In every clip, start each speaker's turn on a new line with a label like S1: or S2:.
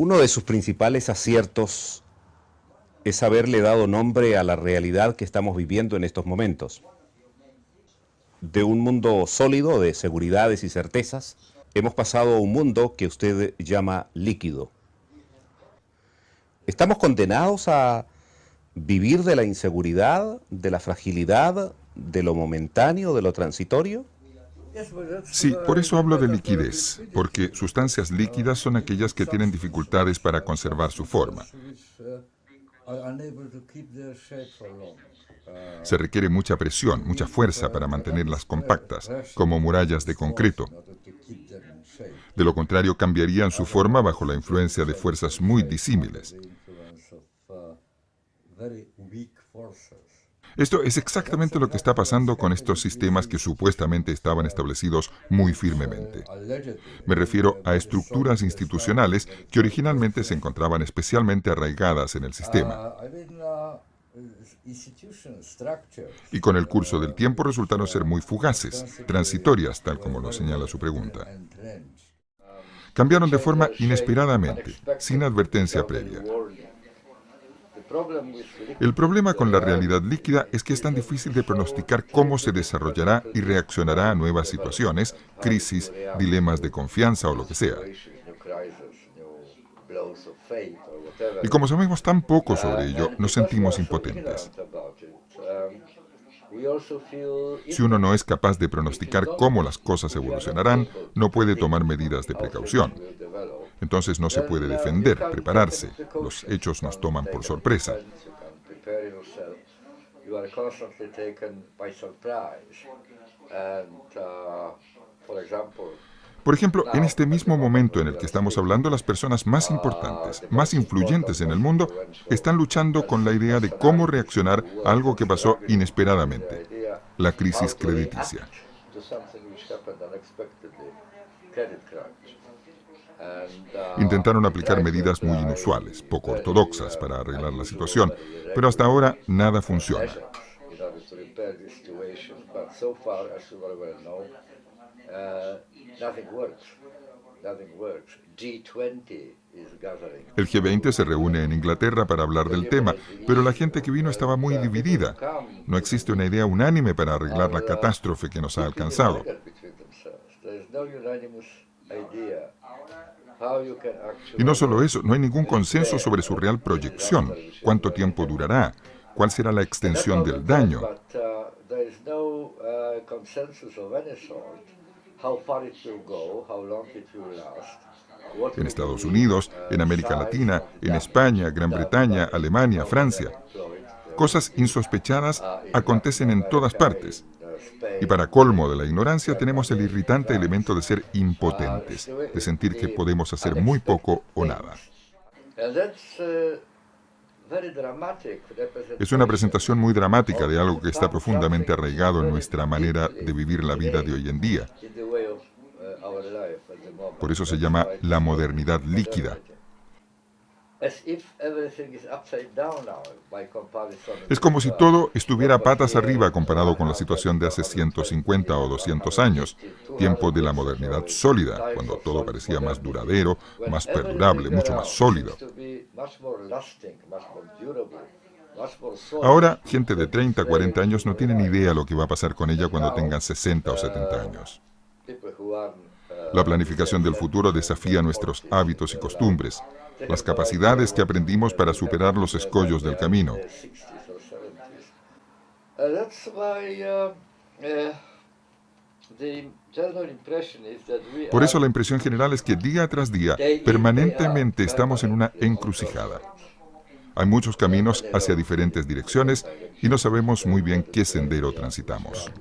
S1: Uno de sus principales aciertos es haberle dado nombre a la realidad que estamos viviendo en estos momentos. De un mundo sólido de seguridades y certezas, hemos pasado a un mundo que usted llama líquido. ¿Estamos condenados a vivir de la inseguridad, de la fragilidad, de lo momentáneo, de lo transitorio?
S2: Sí, por eso hablo de liquidez, porque sustancias líquidas son aquellas que tienen dificultades para conservar su forma. Se requiere mucha presión, mucha fuerza para mantenerlas compactas, como murallas de concreto. De lo contrario, cambiarían su forma bajo la influencia de fuerzas muy disímiles. Esto es exactamente lo que está pasando con estos sistemas que supuestamente estaban establecidos muy firmemente. Me refiero a estructuras institucionales que originalmente se encontraban especialmente arraigadas en el sistema. Y con el curso del tiempo resultaron ser muy fugaces, transitorias, tal como lo señala su pregunta. Cambiaron de forma inesperadamente, sin advertencia previa. El problema con la realidad líquida es que es tan difícil de pronosticar cómo se desarrollará y reaccionará a nuevas situaciones, crisis, dilemas de confianza o lo que sea. Y como sabemos tan poco sobre ello, nos sentimos impotentes. Si uno no es capaz de pronosticar cómo las cosas evolucionarán, no puede tomar medidas de precaución. Entonces no se puede defender, prepararse. Los hechos nos toman por sorpresa. Por ejemplo, en este mismo momento en el que estamos hablando, las personas más importantes, más influyentes en el mundo, están luchando con la idea de cómo reaccionar a algo que pasó inesperadamente, la crisis crediticia. Intentaron aplicar medidas muy inusuales, poco ortodoxas, para arreglar la situación, pero hasta ahora nada funciona. El G20 se reúne en Inglaterra para hablar del tema, pero la gente que vino estaba muy dividida. No existe una idea unánime para arreglar la catástrofe que nos ha alcanzado. Y no solo eso, no hay ningún consenso sobre su real proyección, cuánto tiempo durará, cuál será la extensión del daño. En Estados Unidos, en América Latina, en España, Gran Bretaña, Alemania, Francia. Cosas insospechadas acontecen en todas partes. Y para colmo de la ignorancia tenemos el irritante elemento de ser impotentes, de sentir que podemos hacer muy poco o nada. Es una presentación muy dramática de algo que está profundamente arraigado en nuestra manera de vivir la vida de hoy en día. Por eso se llama la modernidad líquida. Es como si todo estuviera patas arriba comparado con la situación de hace 150 o 200 años, tiempo de la modernidad sólida, cuando todo parecía más duradero, más perdurable, mucho más sólido. Ahora, gente de 30, 40 años no tiene ni idea lo que va a pasar con ella cuando tengan 60 o 70 años. La planificación del futuro desafía nuestros hábitos y costumbres, las capacidades que aprendimos para superar los escollos del camino. Por eso la impresión general es que día tras día, permanentemente estamos en una encrucijada. Hay muchos caminos hacia diferentes direcciones y no sabemos muy bien qué sendero transitamos.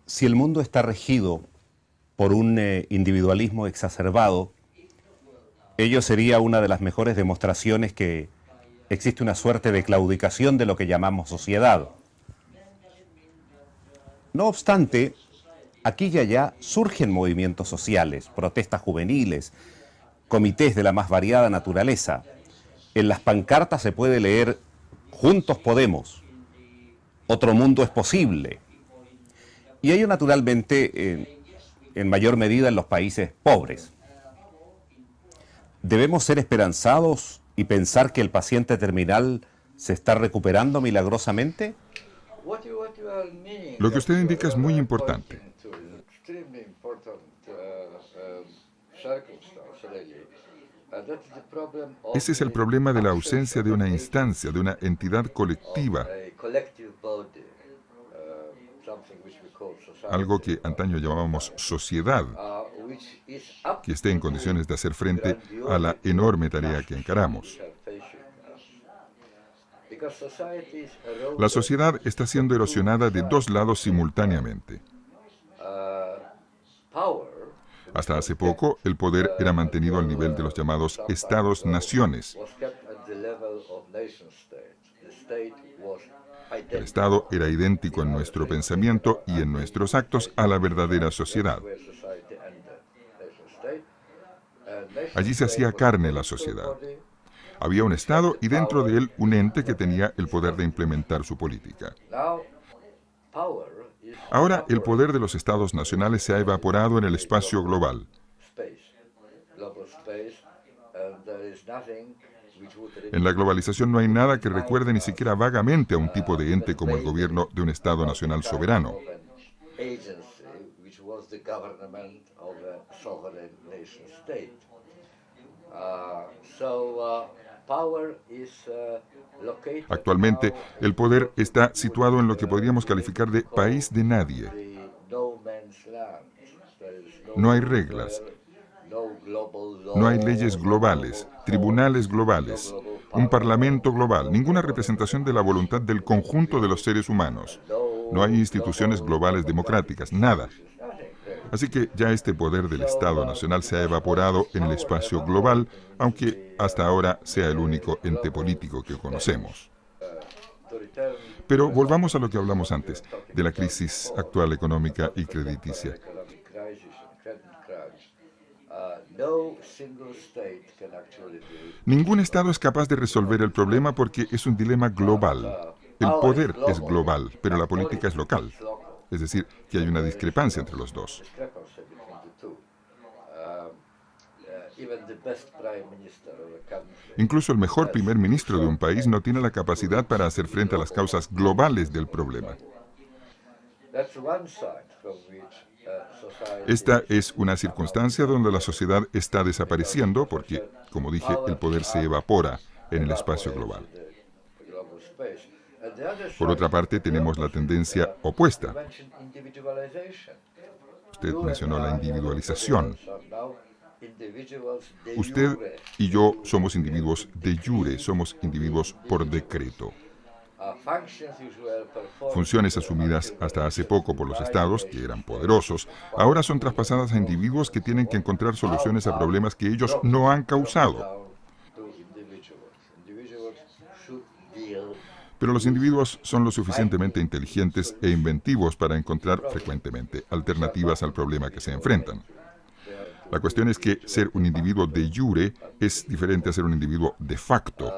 S1: Si el mundo está regido por un individualismo exacerbado, ello sería una de las mejores demostraciones que existe una suerte de claudicación de lo que llamamos sociedad. No obstante, aquí y allá surgen movimientos sociales, protestas juveniles, comités de la más variada naturaleza. En las pancartas se puede leer "Juntos podemos", "Otro mundo es posible". Y ello naturalmente en mayor medida en los países pobres. ¿Debemos ser esperanzados y pensar que el paciente terminal se está recuperando milagrosamente?
S2: Lo que usted indica es muy importante. Ese es el problema de la ausencia de una instancia, de una entidad colectiva, algo que antaño llamábamos sociedad, que esté en condiciones de hacer frente a la enorme tarea que encaramos. La sociedad está siendo erosionada de dos lados simultáneamente. Hasta hace poco, el poder era mantenido al nivel de los llamados Estados-naciones. El Estado era idéntico en nuestro pensamiento y en nuestros actos a la verdadera sociedad. Allí se hacía carne la sociedad. Había un Estado y dentro de él un ente que tenía el poder de implementar su política. Ahora el poder de los Estados nacionales se ha evaporado en el espacio global. En la globalización no hay nada que recuerde ni siquiera vagamente a un tipo de ente como el gobierno de un Estado nacional soberano. Actualmente, el poder está situado en lo que podríamos calificar de país de nadie. No hay reglas, no hay leyes globales, tribunales globales, un parlamento global, ninguna representación de la voluntad del conjunto de los seres humanos. No hay instituciones globales democráticas, nada. Así que ya este poder del Estado nacional se ha evaporado en el espacio global, aunque hasta ahora sea el único ente político que conocemos. Pero volvamos a lo que hablamos antes, de la crisis actual económica y crediticia. Ningún Estado es capaz de resolver el problema porque es un dilema global. El poder es global, pero la política es local. Es decir, que hay una discrepancia entre los dos. Incluso el mejor primer ministro de un país no tiene la capacidad para hacer frente a las causas globales del problema. Esta es una circunstancia donde la sociedad está desapareciendo porque, como dije, el poder se evapora en el espacio global. Por otra parte, tenemos la tendencia opuesta. Usted mencionó la individualización. Usted y yo somos individuos de jure, somos individuos por decreto. Funciones asumidas hasta hace poco por los estados, que eran poderosos, ahora son traspasadas a individuos que tienen que encontrar soluciones a problemas que ellos no han causado. Pero los individuos son lo suficientemente inteligentes e inventivos para encontrar frecuentemente alternativas al problema que se enfrentan. La cuestión es que ser un individuo de jure es diferente a ser un individuo de facto.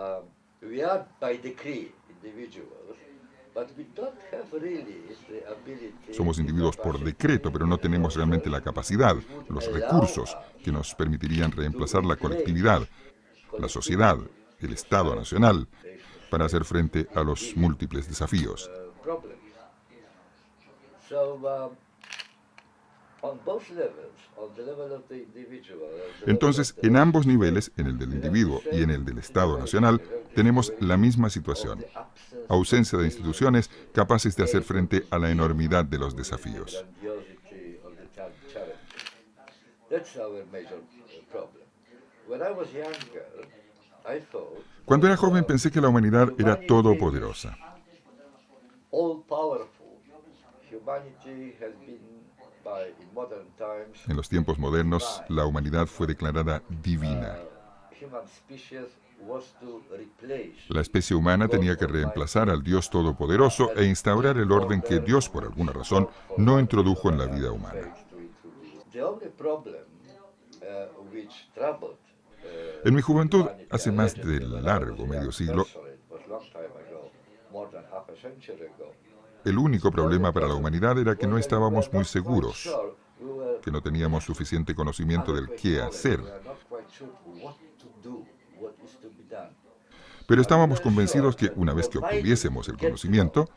S2: Somos individuos por decreto, pero no tenemos realmente la capacidad, los recursos que nos permitirían reemplazar la colectividad, la sociedad, el Estado nacional, para hacer frente a los múltiples desafíos. Entonces, en ambos niveles, en el del individuo y en el del Estado nacional, tenemos la misma situación: ausencia de instituciones capaces de hacer frente a la enormidad de los desafíos. Cuando era joven pensé que la humanidad era todopoderosa. En los tiempos modernos, la humanidad fue declarada divina. La especie humana tenía que reemplazar al Dios Todopoderoso e instaurar el orden que Dios, por alguna razón, no introdujo en la vida humana. En mi juventud, hace más de largo medio siglo, el único problema para la humanidad era que no estábamos muy seguros. que no teníamos suficiente conocimiento del qué hacer. Pero estábamos convencidos que una vez que obtuviésemos el conocimiento,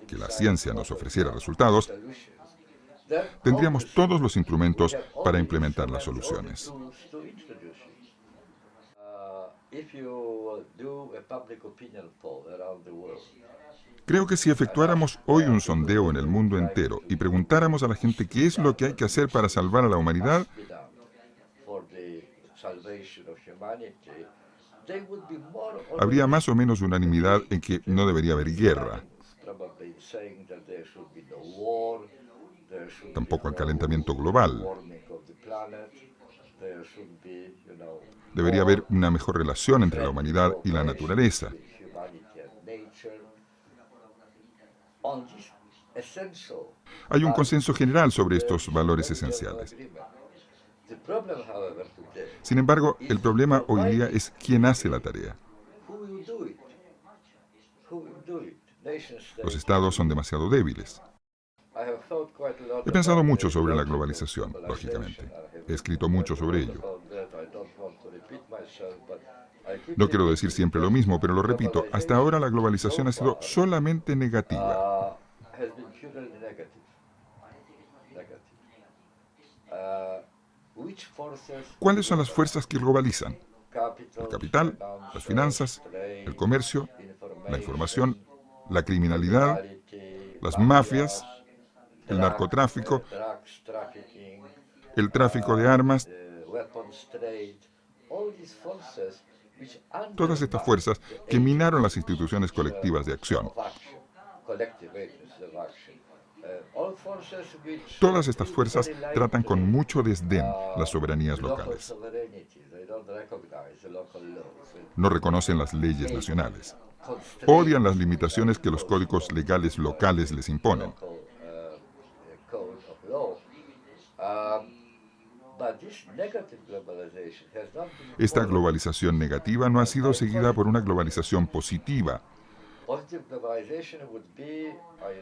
S2: que la ciencia nos ofreciera resultados, tendríamos todos los instrumentos para implementar las soluciones. Creo que si efectuáramos hoy un sondeo en el mundo entero y preguntáramos a la gente qué es lo que hay que hacer para salvar a la humanidad, habría más o menos unanimidad en que no debería haber guerra, tampoco el calentamiento global. Debería haber una mejor relación entre la humanidad y la naturaleza. Hay un consenso general sobre estos valores esenciales. Sin embargo, el problema hoy día es quién hace la tarea. Los estados son demasiado débiles. He pensado mucho sobre la globalización, lógicamente. He escrito mucho sobre ello. No quiero decir siempre lo mismo, pero lo repito, hasta ahora la globalización ha sido solamente negativa. ¿Cuáles son las fuerzas que globalizan? El capital, las finanzas, el comercio, la información, la criminalidad, las mafias, el narcotráfico, el tráfico de armas. Todas estas fuerzas que minaron las instituciones colectivas de acción. Todas estas fuerzas tratan con mucho desdén las soberanías locales. No reconocen las leyes nacionales. Odian las limitaciones que los códigos legales locales les imponen. Esta globalización negativa no ha sido seguida por una globalización positiva.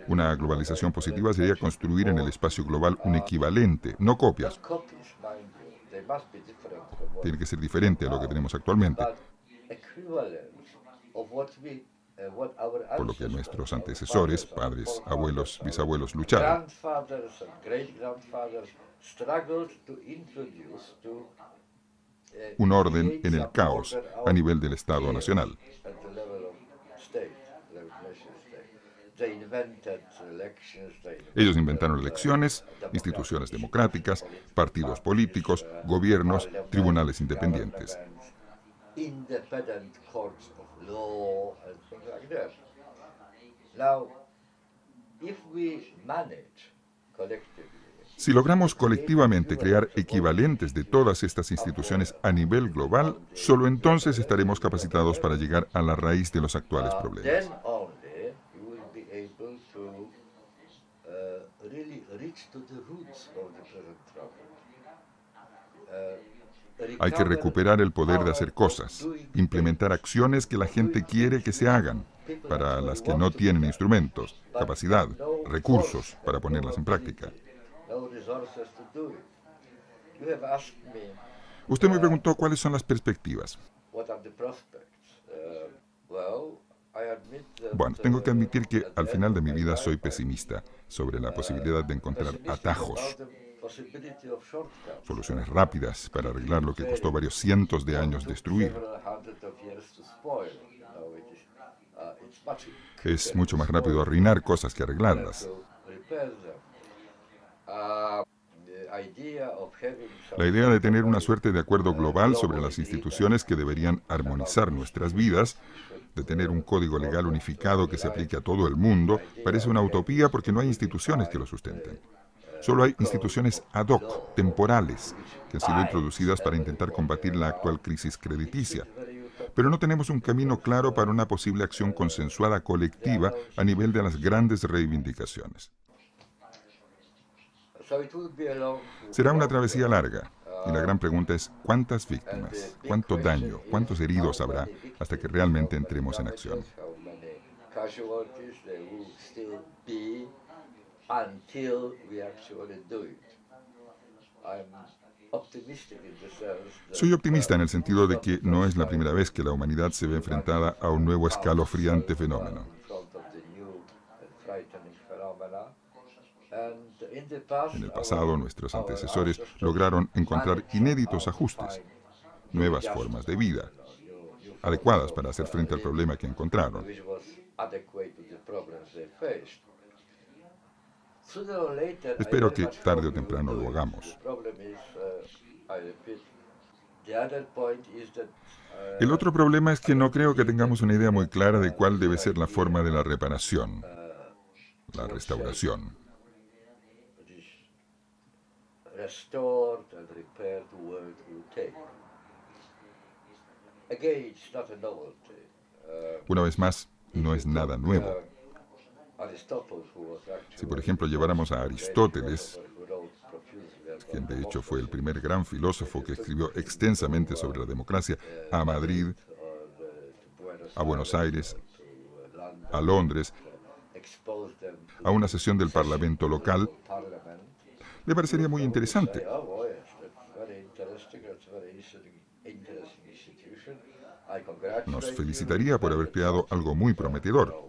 S2: Una globalización positiva sería construir en el espacio global un equivalente, no copias. Tiene que ser diferente a lo que tenemos actualmente. Por lo que nuestros antecesores, padres, abuelos, bisabuelos lucharon. Un orden en el caos a nivel del Estado nacional. Ellos inventaron elecciones, instituciones democráticas, partidos políticos, gobiernos, tribunales independientes. Si logramos colectivamente crear equivalentes de todas estas instituciones a nivel global, solo entonces estaremos capacitados para llegar a la raíz de los actuales problemas. Hay que recuperar el poder de hacer cosas, implementar acciones que la gente quiere que se hagan, para las que no tienen instrumentos, capacidad, recursos para ponerlas en práctica. Usted me preguntó cuáles son las perspectivas. Bueno, tengo que admitir que al final de mi vida soy pesimista sobre la posibilidad de encontrar atajos, soluciones rápidas para arreglar lo que costó varios cientos de años destruir. Es mucho más rápido arruinar cosas que arreglarlas. La idea de tener una suerte de acuerdo global sobre las instituciones que deberían armonizar nuestras vidas, de tener un código legal unificado que se aplique a todo el mundo, parece una utopía porque no hay instituciones que lo sustenten. Solo hay instituciones ad hoc, temporales, que han sido introducidas para intentar combatir la actual crisis crediticia. Pero no tenemos un camino claro para una posible acción consensuada colectiva a nivel de las grandes reivindicaciones. Será una travesía larga, y la gran pregunta es ¿cuántas víctimas, cuánto daño, cuántos heridos habrá hasta que realmente entremos en acción? Soy optimista en el sentido de que no es la primera vez que la humanidad se ve enfrentada a un nuevo escalofriante fenómeno. En el pasado, nuestros antecesores lograron encontrar inéditos ajustes, nuevas formas de vida, adecuadas para hacer frente al problema que encontraron. Espero que tarde o temprano lo hagamos. El otro problema es que no creo que tengamos una idea muy clara de cuál debe ser la forma de la reparación, la restauración. Una vez más, no es nada nuevo. Si, por ejemplo, lleváramos a Aristóteles, quien de hecho fue el primer gran filósofo que escribió extensamente sobre la democracia, a Madrid, a Buenos Aires, a Londres, a una sesión del Parlamento local, le parecería muy interesante. Nos felicitaría por haber creado algo muy prometedor.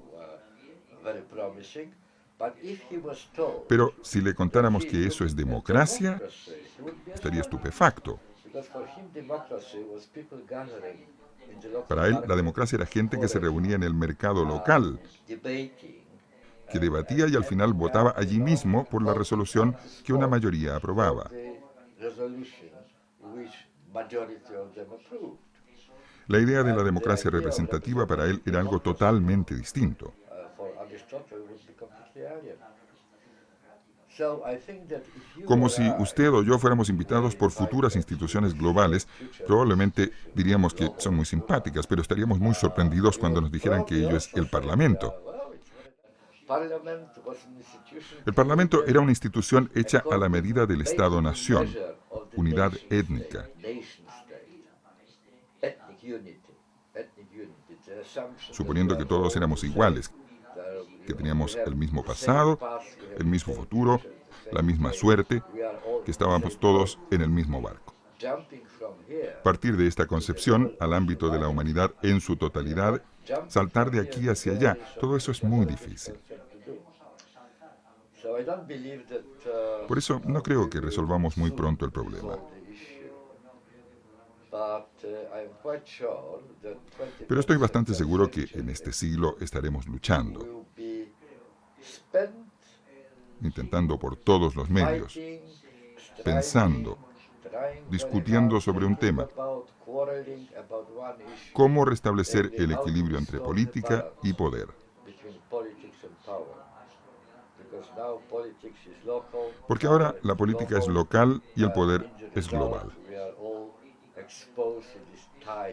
S2: Pero si le contáramos que eso es democracia, estaría estupefacto. Para él, la democracia era gente que se reunía en el mercado local, que debatía y al final votaba allí mismo por la resolución que una mayoría aprobaba. La idea de la democracia representativa para él era algo totalmente distinto. Como si usted o yo fuéramos invitados por futuras instituciones globales, probablemente diríamos que son muy simpáticas, pero estaríamos muy sorprendidos cuando nos dijeran que ello es el Parlamento. El Parlamento era una institución hecha a la medida del Estado-nación, unidad étnica. Suponiendo que todos éramos iguales, que teníamos el mismo pasado, el mismo futuro, la misma suerte, que estábamos todos en el mismo barco. Partir de esta concepción al ámbito de la humanidad en su totalidad, saltar de aquí hacia allá, todo eso es muy difícil. Por eso no creo que resolvamos muy pronto el problema. Pero estoy bastante seguro que en este siglo estaremos luchando, intentando por todos los medios, pensando, discutiendo sobre un tema, cómo restablecer el equilibrio entre política y poder. Porque ahora la política es local y el poder es global.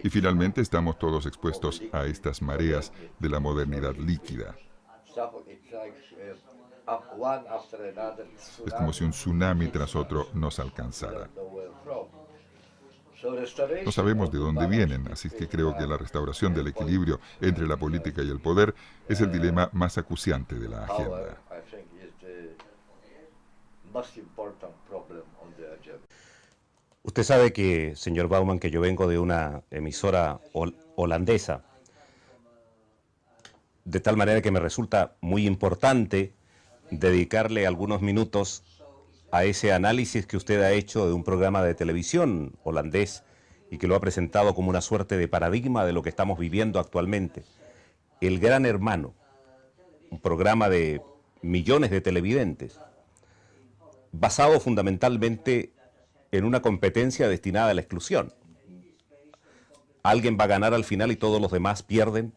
S2: Y finalmente estamos todos expuestos a estas mareas de la modernidad líquida. Es como si un tsunami tras otro nos alcanzara. No sabemos de dónde vienen, así que creo que la restauración del equilibrio entre la política y el poder es el dilema más acuciante de la agenda.
S1: Usted sabe que, señor Bauman, que yo vengo de una emisora holandesa, de tal manera que me resulta muy importante dedicarle algunos minutos a ese análisis que usted ha hecho de un programa de televisión holandés y que lo ha presentado como una suerte de paradigma de lo que estamos viviendo actualmente. El Gran Hermano, un programa de millones de televidentes, basado fundamentalmente en una competencia destinada a la exclusión. Alguien va a ganar al final y todos los demás pierden,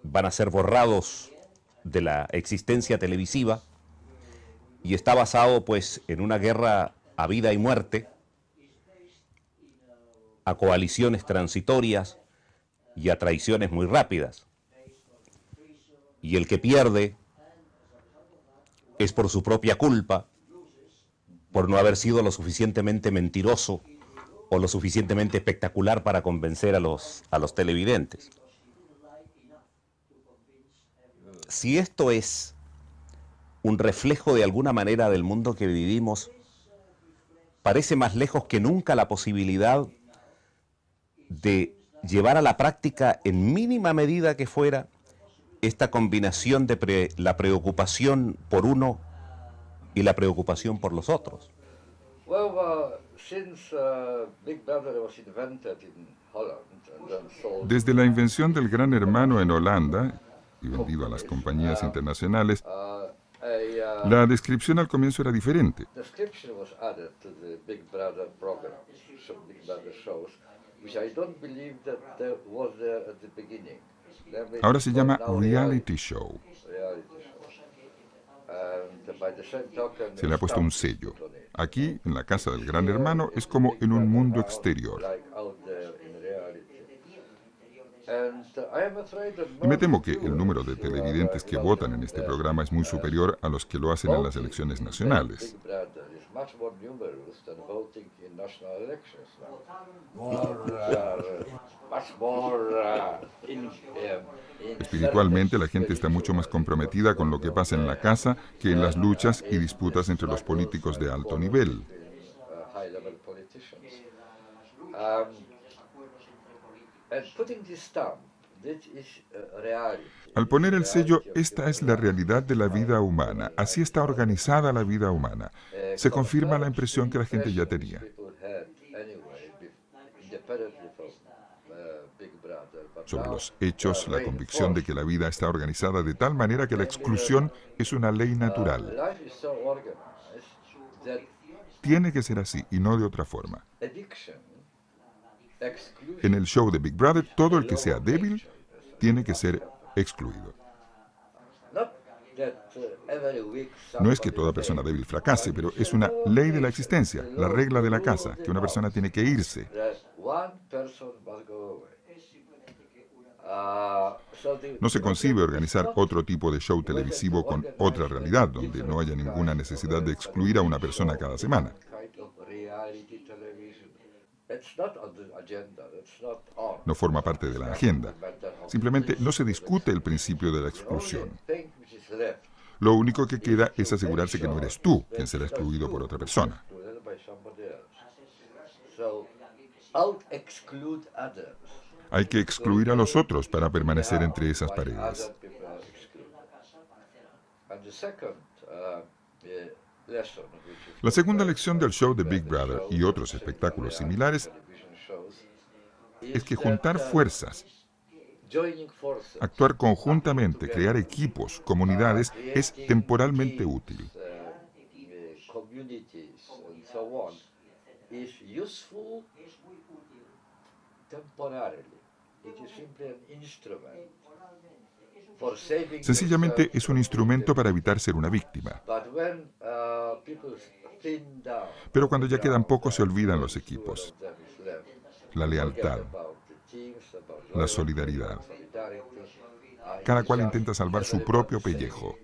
S1: van a ser borrados de la existencia televisiva, y está basado pues en una guerra a vida y muerte, a coaliciones transitorias y a traiciones muy rápidas. Y el que pierde es por su propia culpa, por no haber sido lo suficientemente mentiroso o lo suficientemente espectacular para convencer a los Si esto es un reflejo de alguna manera del mundo que vivimos, parece más lejos que nunca la posibilidad de llevar a la práctica, en mínima medida que fuera, esta combinación de la preocupación por uno y la preocupación por los otros.
S2: Desde la invención del Gran Hermano en Holanda y vendido a las compañías internacionales, la descripción al comienzo era diferente. Ahora se llama reality show. Se le ha puesto un sello. Aquí, en la casa del Gran Hermano, es como en un mundo exterior. Y me temo que el número de televidentes que votan en este programa es muy superior a los que lo hacen en las elecciones nacionales. Espiritualmente, la gente está mucho más comprometida con lo que pasa en la casa que en las luchas y disputas entre los políticos de alto nivel. Al poner el sello, esta es la realidad de la vida humana, así está organizada la vida humana. Se confirma la impresión que la gente ya tenía. Sobre los hechos, la convicción de que la vida está organizada de tal manera que la exclusión es una ley natural. Tiene que ser así y no de otra forma. En el show de Big Brother, todo el que sea débil tiene que ser excluido. No es que toda persona débil fracase, pero es una ley de la existencia, la regla de la casa, que una persona tiene que irse. No se concibe organizar otro tipo de show televisivo con otra realidad, donde no haya ninguna necesidad de excluir a una persona cada semana. No forma parte de la agenda. Simplemente no se discute el principio de la exclusión. Lo único que queda es asegurarse que no eres tú quien será excluido por otra persona. Hay que excluir a los otros para permanecer entre esas paredes. La segunda lección del show de Big Brother y otros espectáculos similares es que juntar fuerzas, actuar conjuntamente, crear equipos, comunidades, es temporalmente útil. Sencillamente es un instrumento para evitar ser una víctima. Pero cuando ya quedan pocos se olvidan los equipos, la lealtad, la solidaridad. Cada cual intenta salvar su propio pellejo.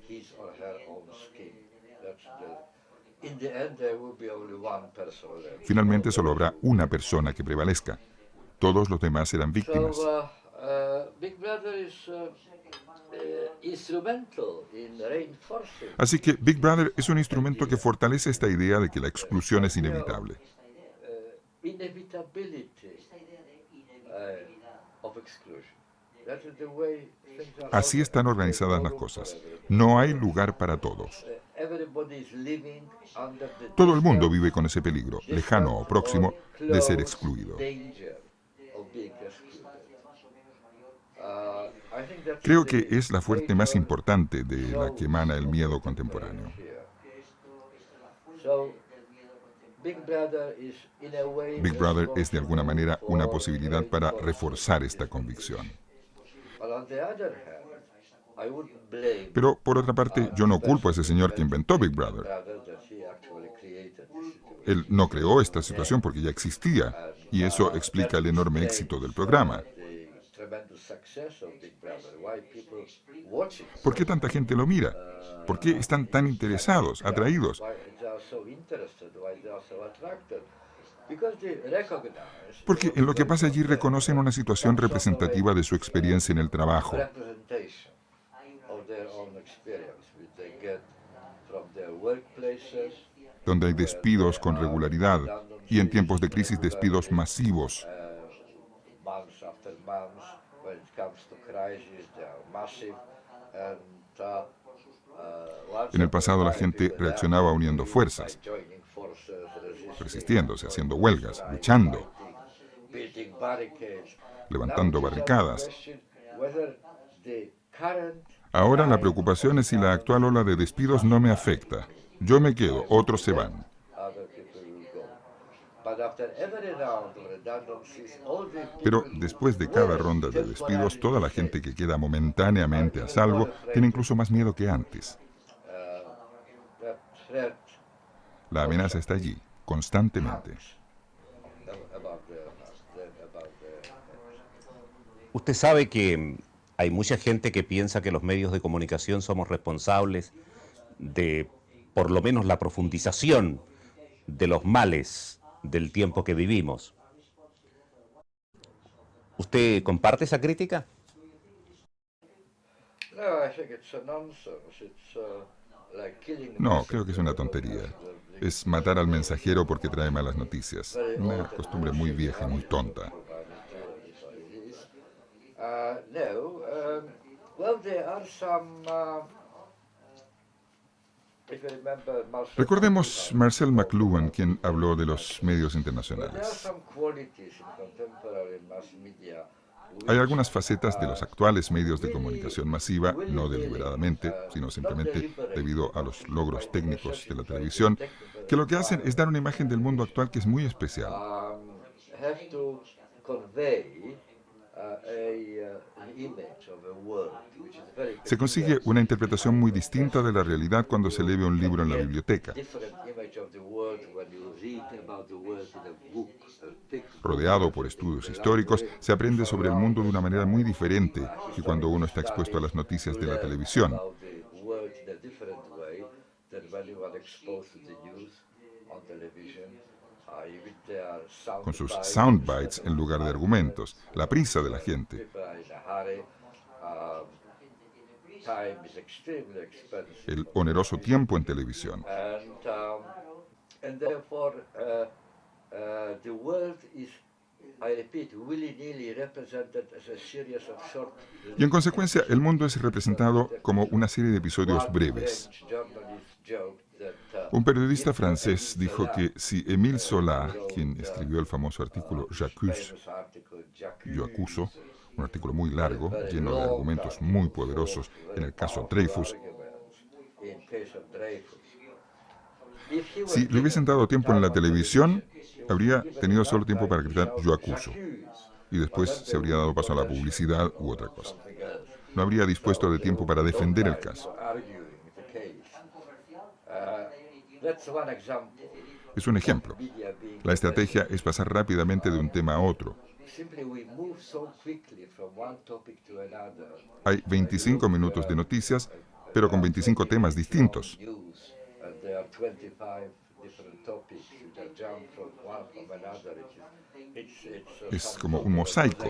S2: Finalmente solo habrá una persona que prevalezca. Todos los demás serán víctimas. Así que Big Brother es un instrumento que fortalece esta idea de que la exclusión es inevitable. Así están organizadas las cosas. No hay lugar para todos. Todo el mundo vive con ese peligro, lejano o próximo, de ser excluido. Creo que es la fuente más importante de la que emana el miedo contemporáneo. Big Brother es de alguna manera una posibilidad para reforzar esta convicción. Pero, por otra parte, yo no culpo a ese señor que inventó Big Brother. Él no creó esta situación porque ya existía, y eso explica el enorme éxito del programa. ¿Por qué tanta gente lo mira? ¿Por qué están tan interesados, atraídos? Porque en lo que pasa allí reconocen una situación representativa de su experiencia en el trabajo. donde hay despidos con regularidad y en tiempos de crisis despidos masivos. En el pasado la gente reaccionaba uniendo fuerzas, resistiéndose, haciendo huelgas, luchando, levantando barricadas. Ahora la preocupación es si la actual ola de despidos no me afecta. Yo me quedo, otros se van. Pero después de cada ronda de despidos, toda la gente que queda momentáneamente a salvo tiene incluso más miedo que antes. La amenaza está allí, constantemente.
S1: Usted sabe que hay mucha gente que piensa que los medios de comunicación somos responsables de, por lo menos, la profundización de los males del tiempo que vivimos. ¿Usted comparte esa crítica?
S2: No, creo que es una tontería. Es matar al mensajero porque trae malas noticias. Una costumbre muy vieja, muy tonta. Recordemos Marcel McLuhan, quien habló de los medios internacionales. Hay algunas facetas de los actuales medios de comunicación masiva, no deliberadamente, sino simplemente debido a los logros técnicos de la televisión, que lo que hacen es dar una imagen del mundo actual que es muy especial. Se consigue una interpretación muy distinta de la realidad cuando se lee un libro en la biblioteca. Rodeado por estudios históricos, se aprende sobre el mundo de una manera muy diferente que cuando uno está expuesto a las noticias de la televisión. Con sus soundbites en lugar de argumentos, la prisa de la gente. El oneroso tiempo en televisión. Y en consecuencia, el mundo es representado como una serie de episodios breves. Un periodista francés dijo que si Émile Zola, quien escribió el famoso artículo J'accuse, yo acuso, un artículo muy largo, lleno de argumentos muy poderosos en el caso Dreyfus, si le hubiesen dado tiempo en la televisión, habría tenido solo tiempo para gritar yo acuso, y después se habría dado paso a la publicidad u otra cosa. No habría dispuesto de tiempo para defender el caso. Es un ejemplo. La estrategia es pasar rápidamente de un tema a otro. Hay 25 minutos de noticias, pero con 25 temas distintos. Es como un mosaico.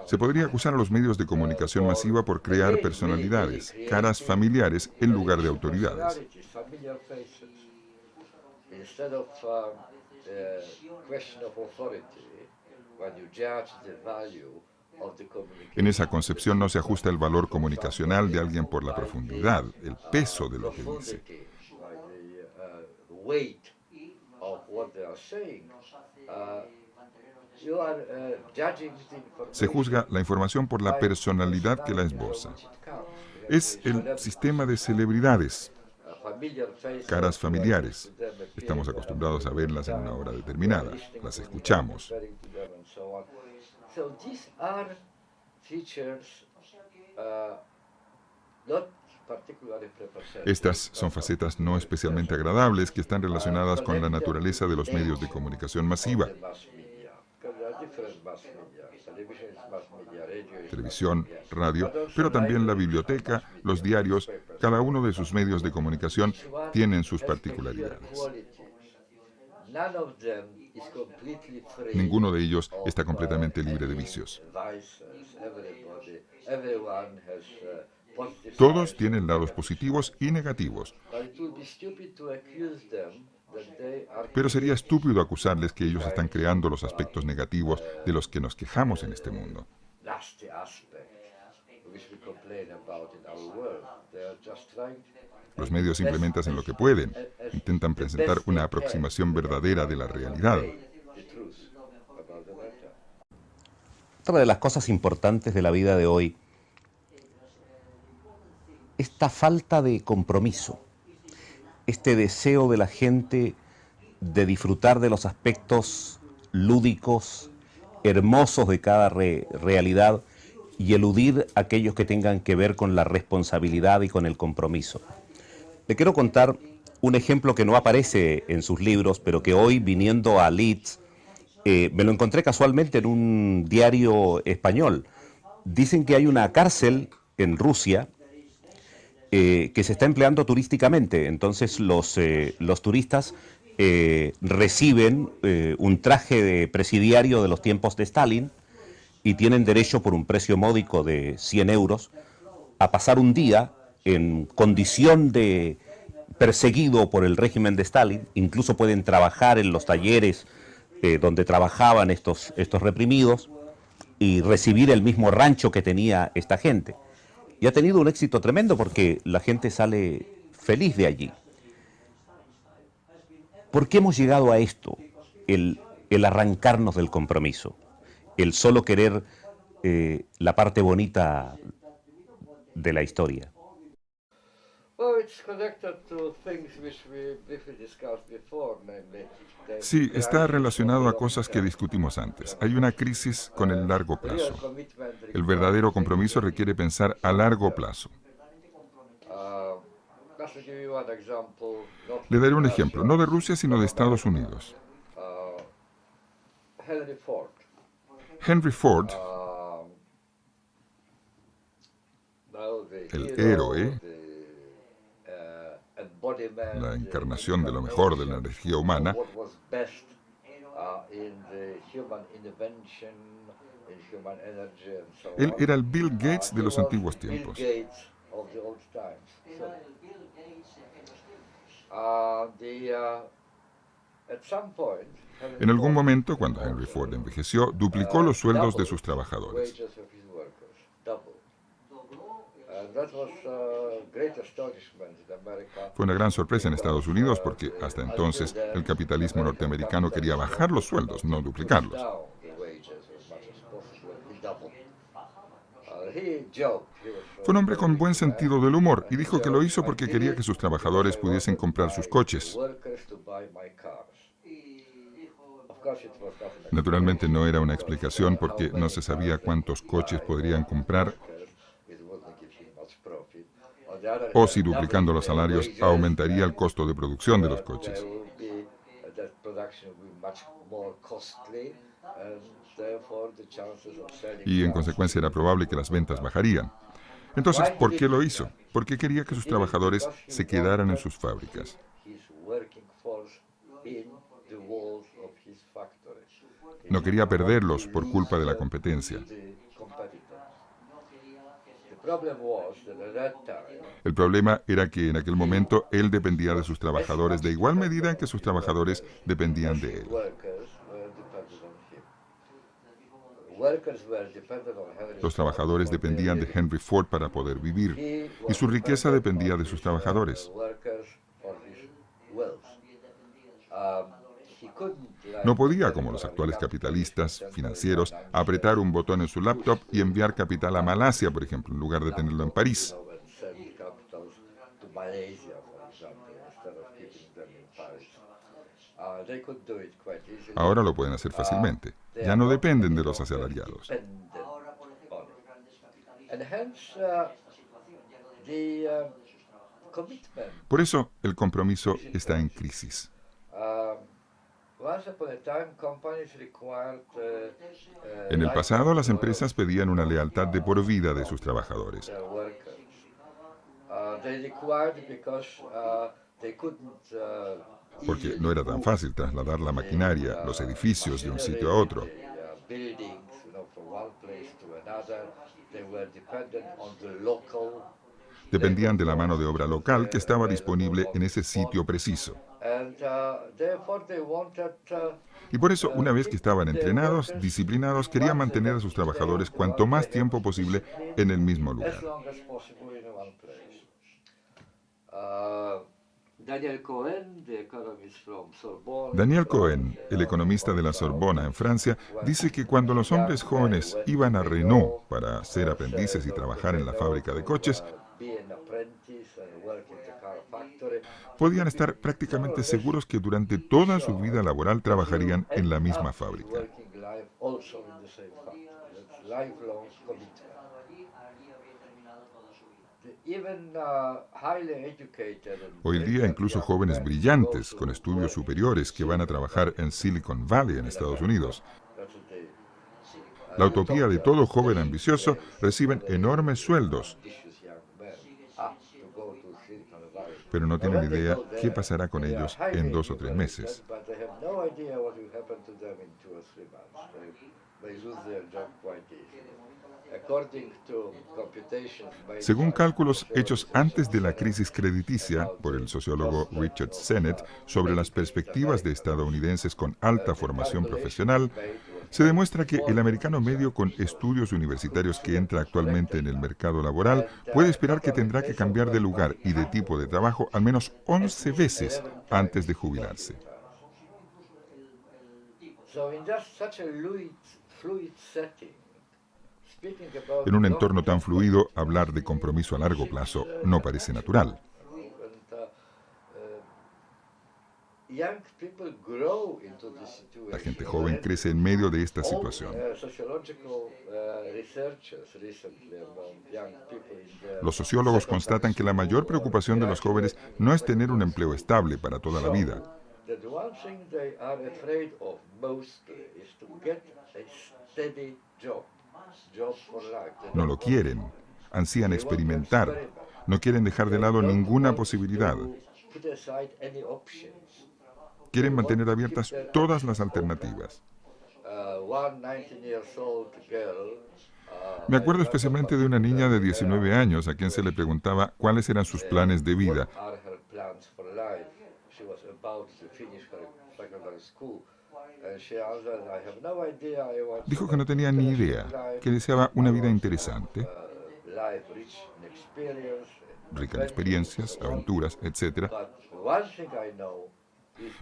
S2: Se podría acusar a los medios de comunicación masiva por crear personalidades, caras familiares en lugar de autoridades. En esa concepción no se ajusta el valor comunicacional de alguien por la profundidad, el peso de lo que dice. Se juzga la información por la personalidad que la esboza. Es el sistema de celebridades, caras familiares. Estamos acostumbrados a verlas en una hora determinada, las escuchamos. Estas son facetas no especialmente agradables que están relacionadas con la naturaleza de los medios de comunicación masiva. Televisión, radio, pero también la biblioteca, los diarios, cada uno de sus medios de comunicación tienen sus particularidades. Ninguno de ellos está completamente libre de vicios. Todos tienen lados positivos y negativos. Pero sería estúpido acusarles que ellos están creando los aspectos negativos de los que nos quejamos en este mundo. Los medios simplemente hacen lo que pueden. Intentan presentar una aproximación verdadera de la realidad.
S1: Otra de las cosas importantes de la vida de hoy, esta falta de compromiso, este deseo de la gente de disfrutar de los aspectos lúdicos, hermosos de cada realidad y eludir aquellos que tengan que ver con la responsabilidad y con el compromiso. Le quiero contar un ejemplo que no aparece en sus libros, pero que hoy, viniendo a Leeds, me lo encontré casualmente en un diario español. Dicen que hay una cárcel en Rusia que se está empleando turísticamente. Entonces los turistas reciben un traje de presidiario de los tiempos de Stalin y tienen derecho, por un precio módico de 100 euros, a pasar un día en condición de perseguido por el régimen de Stalin. Incluso pueden trabajar en los talleres donde trabajaban estos reprimidos y recibir el mismo rancho que tenía esta gente. Y ha tenido un éxito tremendo porque la gente sale feliz de allí. ¿Por qué hemos llegado a esto? El arrancarnos del compromiso, el solo querer la parte bonita de la historia.
S2: Sí, está relacionado a cosas que discutimos antes. Hay una crisis con el largo plazo. El verdadero compromiso requiere pensar a largo plazo. Le daré un ejemplo, no de Rusia, sino de Estados Unidos. Henry Ford, el héroe, la encarnación de lo mejor de la energía humana, él era el Bill Gates de los antiguos tiempos. En algún momento, cuando Henry Ford envejeció, duplicó los sueldos de sus trabajadores. Fue una gran sorpresa en Estados Unidos porque hasta entonces el capitalismo norteamericano quería bajar los sueldos, no duplicarlos. Fue un hombre con buen sentido del humor y dijo que lo hizo porque quería que sus trabajadores pudiesen comprar sus coches. Naturalmente no era una explicación porque no se sabía cuántos coches podrían comprar o si duplicando los salarios aumentaría el costo de producción de los coches. Y en consecuencia era probable que las ventas bajarían. Entonces, ¿por qué lo hizo? Porque quería que sus trabajadores se quedaran en sus fábricas. No quería perderlos por culpa de la competencia. El problema era que en aquel momento él dependía de sus trabajadores de igual medida en que sus trabajadores dependían de él. Los trabajadores dependían de Henry Ford para poder vivir, y su riqueza dependía de sus trabajadores. No podía, como los actuales capitalistas financieros, apretar un botón en su laptop y enviar capital a Malasia, por ejemplo, en lugar de tenerlo en París. Ahora lo pueden hacer fácilmente. Ya no dependen de los asalariados. Por eso, el compromiso está en crisis. En el pasado, las empresas pedían una lealtad de por vida de sus trabajadores. porque no era tan fácil trasladar la maquinaria, los edificios de un sitio a otro. Dependían de la mano de obra local que estaba disponible en ese sitio preciso. Y por eso, una vez que estaban entrenados, disciplinados, querían mantener a sus trabajadores cuanto más tiempo posible en el mismo lugar. Daniel Cohen, el economista de la Sorbona en Francia, dice que cuando los hombres jóvenes iban a Renault para ser aprendices y trabajar en la fábrica de coches, podían estar prácticamente seguros que durante toda su vida laboral trabajarían en la misma fábrica. Hoy día incluso jóvenes brillantes con estudios superiores que van a trabajar en Silicon Valley en Estados Unidos. La utopía de todo joven ambicioso reciben enormes sueldos, pero no tienen idea qué pasará con ellos en 2 o 3 meses. Según cálculos hechos antes de la crisis crediticia por el sociólogo Richard Sennett sobre las perspectivas de estadounidenses con alta formación profesional, se demuestra que el americano medio con estudios universitarios que entra actualmente en el mercado laboral puede esperar que tendrá que cambiar de lugar y de tipo de trabajo al menos 11 veces antes de jubilarse. En un entorno tan fluido, hablar de compromiso a largo plazo no parece natural. La gente joven crece en medio de esta situación. Los sociólogos constatan que la mayor preocupación de los jóvenes no es tener un empleo estable para toda la vida. No lo quieren, ansían experimentar, no quieren dejar de lado ninguna posibilidad. Quieren mantener abiertas todas las alternativas. Me acuerdo especialmente de una niña de 19 años a quien se le preguntaba cuáles eran sus planes de vida. Dijo que no tenía ni idea, que deseaba una vida interesante, rica en experiencias, aventuras, etc.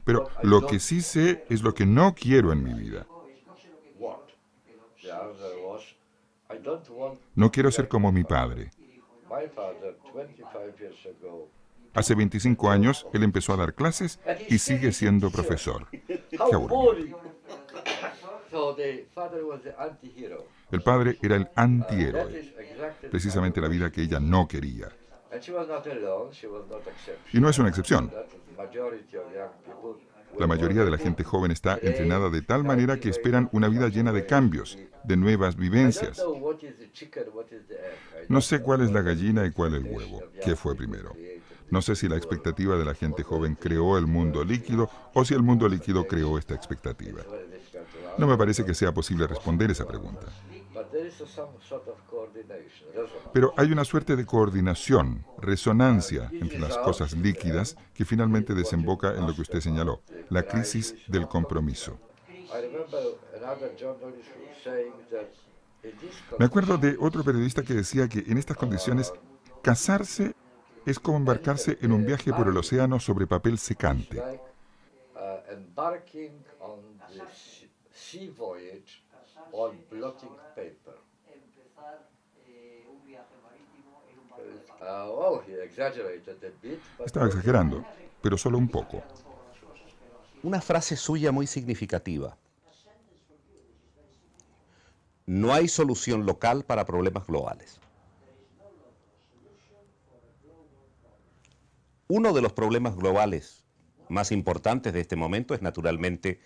S2: Pero lo que sí sé es lo que no quiero en mi vida. No quiero ser como mi padre. Hace 25 años, él empezó a dar clases y sigue siendo profesor. ¡Qué aburrimiento! El padre era el antihéroe, precisamente la vida que ella no quería. Y no es una excepción. La mayoría de la gente joven está entrenada de tal manera que esperan una vida llena de cambios, de nuevas vivencias. No sé cuál es la gallina y cuál el huevo, qué fue primero. No sé si la expectativa de la gente joven creó el mundo líquido o si el mundo líquido creó esta expectativa. No me parece que sea posible responder esa pregunta. Pero hay una suerte de coordinación, resonancia entre las cosas líquidas que finalmente desemboca en lo que usted señaló, la crisis del compromiso. Me acuerdo de otro periodista que decía que en estas condiciones casarse es como embarcarse en un viaje por el océano sobre papel secante. Estaba exagerando, pero solo un poco.
S1: Una frase suya muy significativa. No hay solución local para problemas globales. Uno de los problemas globales más importantes de este momento es naturalmente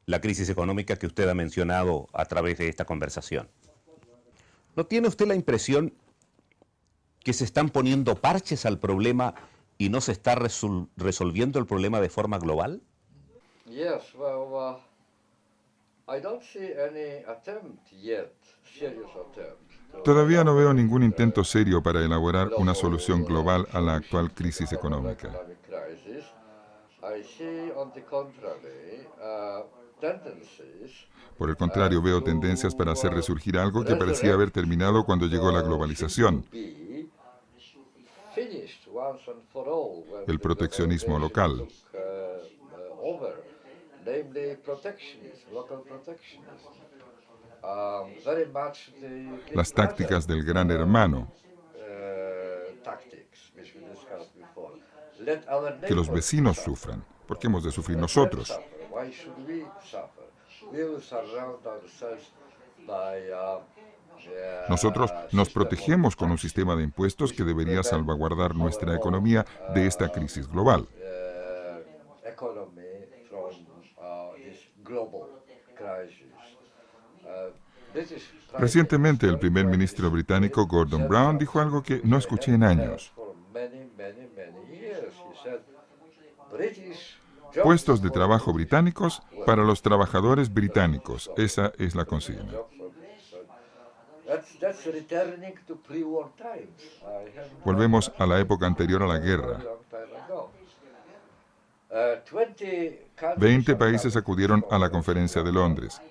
S1: la crisis económica que usted ha mencionado a través de esta conversación. ¿No tiene usted la impresión que se están poniendo parches al problema ¿Y no se está resolviendo el problema de forma global?
S3: Yes, well, I don't see any attempt yet, serious attempt.
S2: Todavía no veo ningún intento serio para elaborar una solución global a la actual crisis económica.
S3: I see, on the contrary, tendencies.
S2: Por el contrario, veo tendencias para hacer resurgir algo que parecía haber terminado cuando llegó la globalización, el proteccionismo local. Las tácticas del gran hermano, que los vecinos sufran. ¿Por qué hemos de sufrir nosotros? Nosotros nos protegemos con un sistema de impuestos que debería salvaguardar nuestra economía de esta crisis global. Recientemente, el primer ministro británico Gordon Brown dijo algo que no escuché en años. Puestos de trabajo británicos para los trabajadores británicos. Esa es la consigna. Volvemos a la época anterior a la guerra. 20 países acudieron a la conferencia de Londres.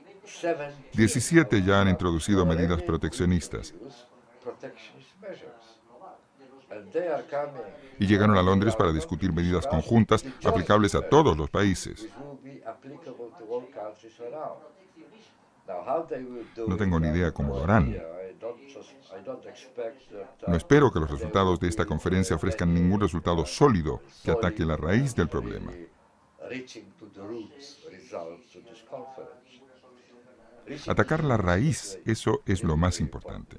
S2: 17 ya han introducido medidas proteccionistas. Y llegaron a Londres para discutir medidas conjuntas aplicables a todos los países. No tengo ni idea cómo lo harán. No espero que los resultados de esta conferencia ofrezcan ningún resultado sólido que ataque la raíz del problema. Atacar la raíz, eso es lo más importante.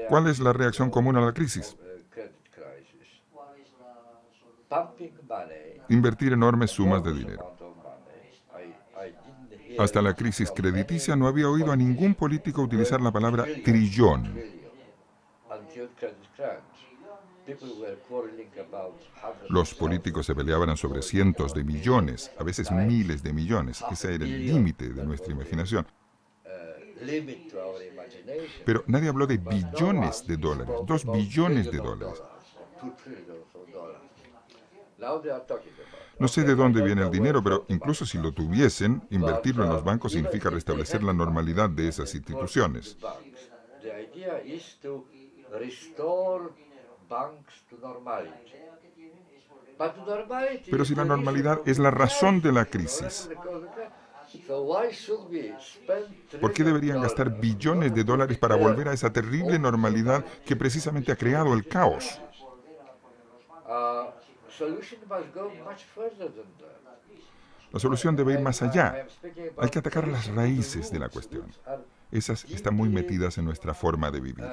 S2: ¿Cuál es la reacción común a la crisis? Invertir enormes sumas de dinero. Hasta la crisis crediticia no había oído a ningún político utilizar la palabra trillón. Los políticos se peleaban sobre cientos de millones, a veces miles de millones. Ese era el límite de nuestra imaginación. Pero nadie habló de billones de dólares, 2 billones de dólares. No sé de dónde viene el dinero, pero incluso si lo tuviesen, invertirlo en los bancos significa restablecer la normalidad de esas instituciones. Pero si la normalidad es la razón de la crisis, ¿por qué deberían gastar billones de dólares para volver a esa terrible normalidad que precisamente ha creado el caos? La solución debe ir más allá. Hay que atacar las raíces de la cuestión. Esas están muy metidas en nuestra forma de vivir.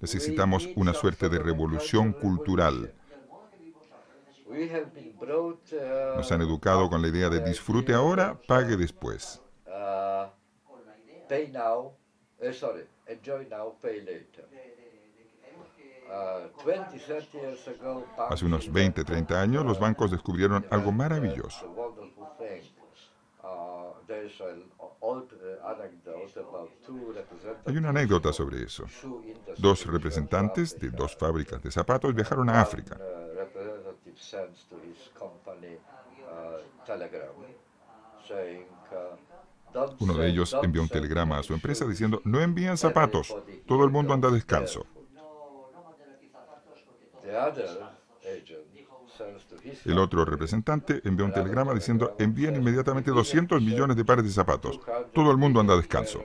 S2: Necesitamos una suerte de revolución cultural. Nos han educado con la idea de disfrute ahora, pague después. Hace unos 20, 30 años, los bancos descubrieron algo maravilloso. Hay una anécdota sobre eso. 2 representantes de 2 fábricas de zapatos viajaron a África. Uno de ellos envió un telegrama a su empresa diciendo: no envíen zapatos, todo el mundo anda descalzo. El otro representante envió un telegrama diciendo: envíen inmediatamente 200 millones de pares de zapatos, todo el mundo anda descalzo.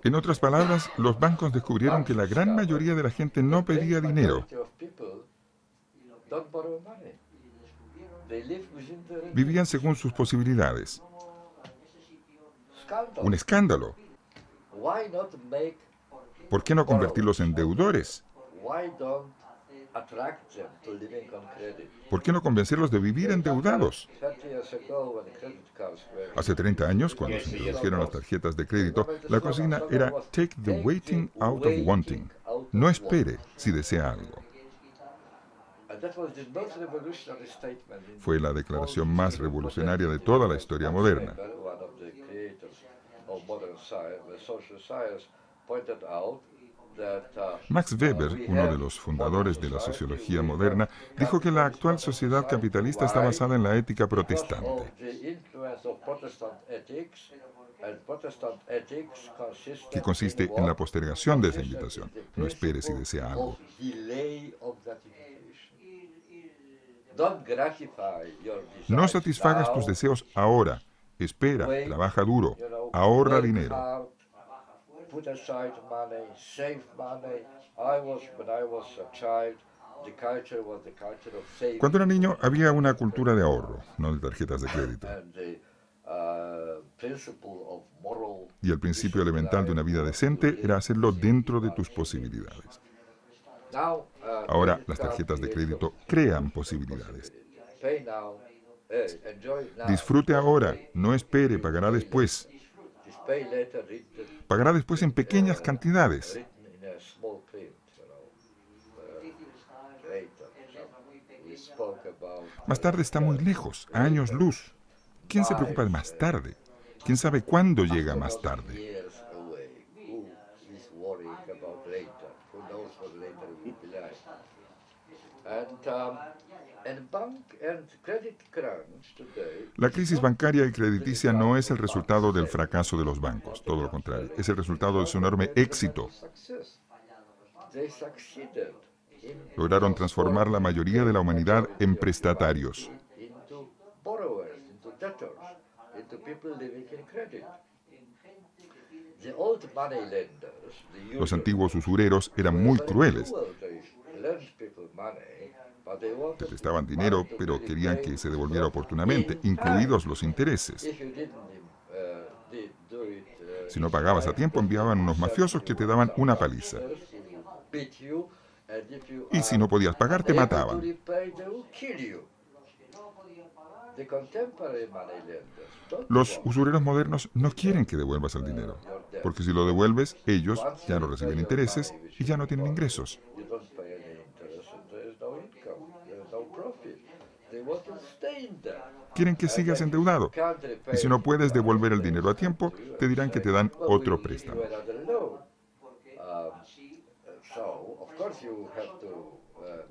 S2: En otras palabras, los bancos descubrieron que la gran mayoría de la gente no pedía dinero. Vivían según sus posibilidades. Un escándalo. ¿Por qué no convertirlos en deudores?
S3: attract them to living on credit.
S2: ¿Por qué no convencerlos de vivir endeudados?
S3: 30 years ago, when credit cards were
S2: Hace 30 años, cuando se introdujeron las tarjetas de crédito, la consigna era "Take the waiting out of wanting". No espere si desea algo. Fue la declaración más revolucionaria de toda la historia moderna. Max Weber, uno de los fundadores de la sociología moderna, dijo que la actual sociedad capitalista está basada en la ética protestante, que consiste en la postergación de esa invitación. No espere si desea algo. No satisfagas tus deseos ahora. Espera, trabaja duro, ahorra dinero. Cuando era niño había una cultura de ahorro, no de tarjetas de crédito. Y el principio elemental de una vida decente era hacerlo dentro de tus posibilidades. Ahora las tarjetas de crédito crean posibilidades. Disfrute ahora, no espere, pagará después. Pagará después en pequeñas cantidades. Más tarde está muy lejos, a años luz. ¿Quién se preocupa de más tarde? ¿Quién sabe cuándo llega más tarde? La crisis bancaria y crediticia no es el resultado del fracaso de los bancos, todo lo contrario, es el resultado de su enorme éxito. Lograron transformar la mayoría de la humanidad en prestatarios. Los antiguos usureros eran muy crueles. Te prestaban dinero, pero querían que se devolviera oportunamente, incluidos los intereses. Si no pagabas a tiempo, enviaban unos mafiosos que te daban una paliza. Y si no podías pagar, te mataban. Los usureros modernos no quieren que devuelvas el dinero, porque si lo devuelves, ellos ya no reciben intereses y ya no tienen ingresos. Quieren que sigas endeudado. Y si no puedes devolver el dinero a tiempo, te dirán que te dan otro préstamo.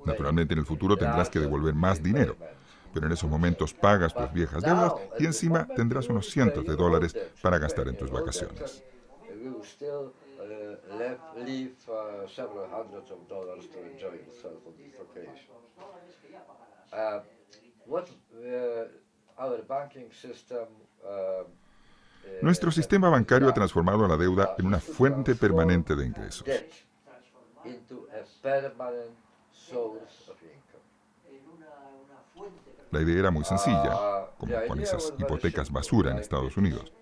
S2: Naturalmente, en el futuro tendrás que devolver más dinero. Pero en esos momentos pagas tus viejas deudas y encima tendrás unos cientos de dólares para gastar en tus vacaciones. Nuestro sistema bancario ha transformado la deuda en una fuente permanente de ingresos. La idea era muy sencilla, como con esas hipotecas basura en Estados Unidos.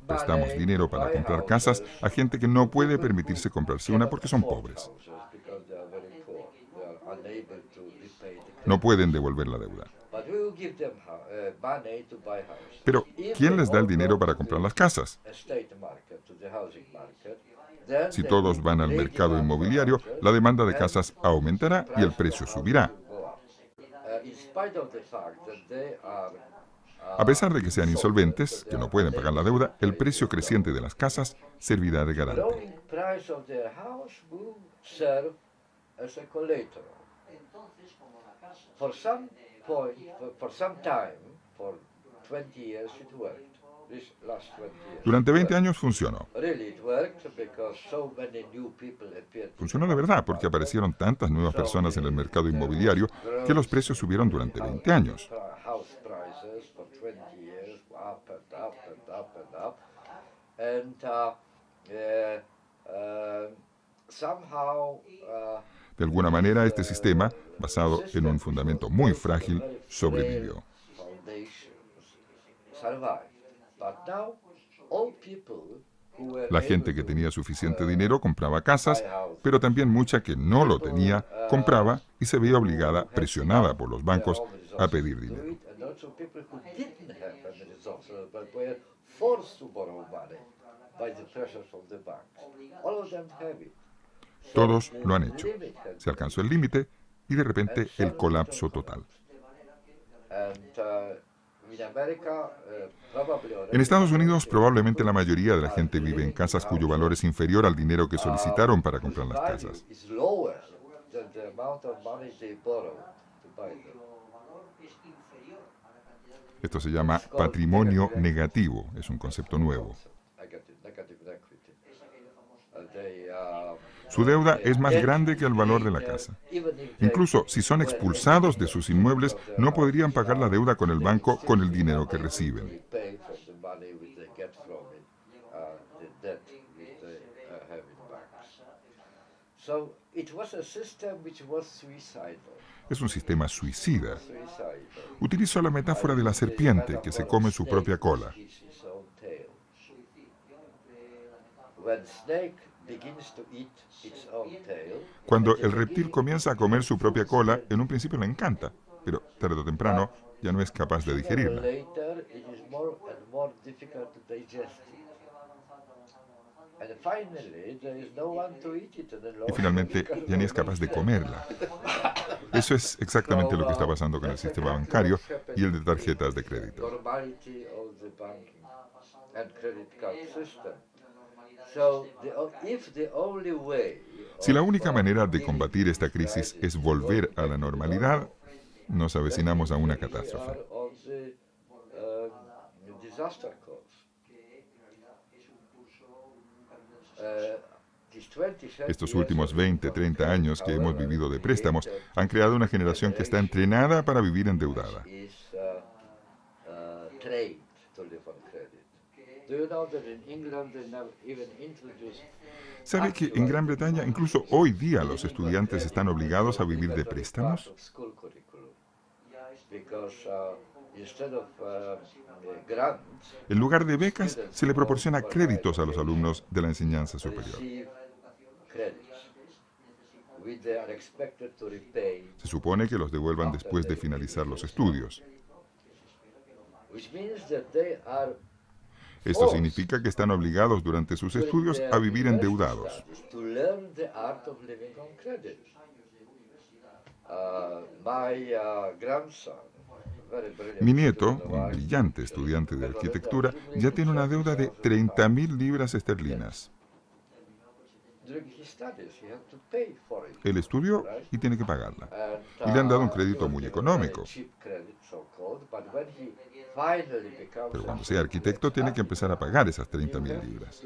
S2: Prestamos dinero para comprar casas a gente que no puede permitirse comprarse una porque son pobres. No pueden devolver la deuda. Pero, ¿quién les da el dinero para comprar las casas? Si todos van al mercado inmobiliario, la demanda de casas aumentará y el precio subirá. A pesar de que sean insolventes, que no pueden pagar la deuda, el precio creciente de las casas servirá de garante. Durante 20 años funcionó. Funcionó de verdad porque aparecieron tantas nuevas personas en el mercado inmobiliario que los precios subieron durante 20 años. De alguna manera, este sistema, basado en un fundamento muy frágil, sobrevivió. La gente que tenía suficiente dinero compraba casas, pero también mucha que no lo tenía compraba y se veía obligada, presionada por los bancos, a pedir dinero. Todos lo han hecho. Se alcanzó el límite y de repente el colapso total. En Estados Unidos, probablemente la mayoría de la gente vive en casas cuyo valor es inferior al dinero que solicitaron para comprar las casas. Esto se llama patrimonio negativo, es un concepto nuevo. Su deuda es más grande que el valor de la casa. Incluso si son expulsados de sus inmuebles, no podrían pagar la deuda con el banco con el dinero que reciben. Es un sistema suicida. Utilizo la metáfora de la serpiente que se come su propia cola. Cuando el reptil comienza a comer su propia cola, en un principio le encanta, pero tarde o temprano ya no es capaz de digerirla. Y finalmente ya ni es capaz de comerla. Eso es exactamente lo que está pasando con el sistema bancario y el de tarjetas de crédito. Si la única manera de combatir esta crisis es volver a la normalidad, nos avecinamos a una catástrofe. Estos últimos 20, 30 años que hemos vivido de préstamos han creado una generación que está entrenada para vivir endeudada. ¿Sabe que en Gran Bretaña incluso hoy día los estudiantes están obligados a vivir de préstamos? En lugar de becas, se le proporciona créditos a los alumnos de la enseñanza superior. Se supone que los devuelvan después de finalizar los estudios. Esto significa que están obligados durante sus estudios a vivir endeudados. Mi nieto, un brillante estudiante de arquitectura, ya tiene una deuda de 30.000 libras esterlinas. Él estudió y tiene que pagarla. Y le han dado un crédito muy económico. Pero cuando sea arquitecto tiene que empezar a pagar esas 30.000 libras.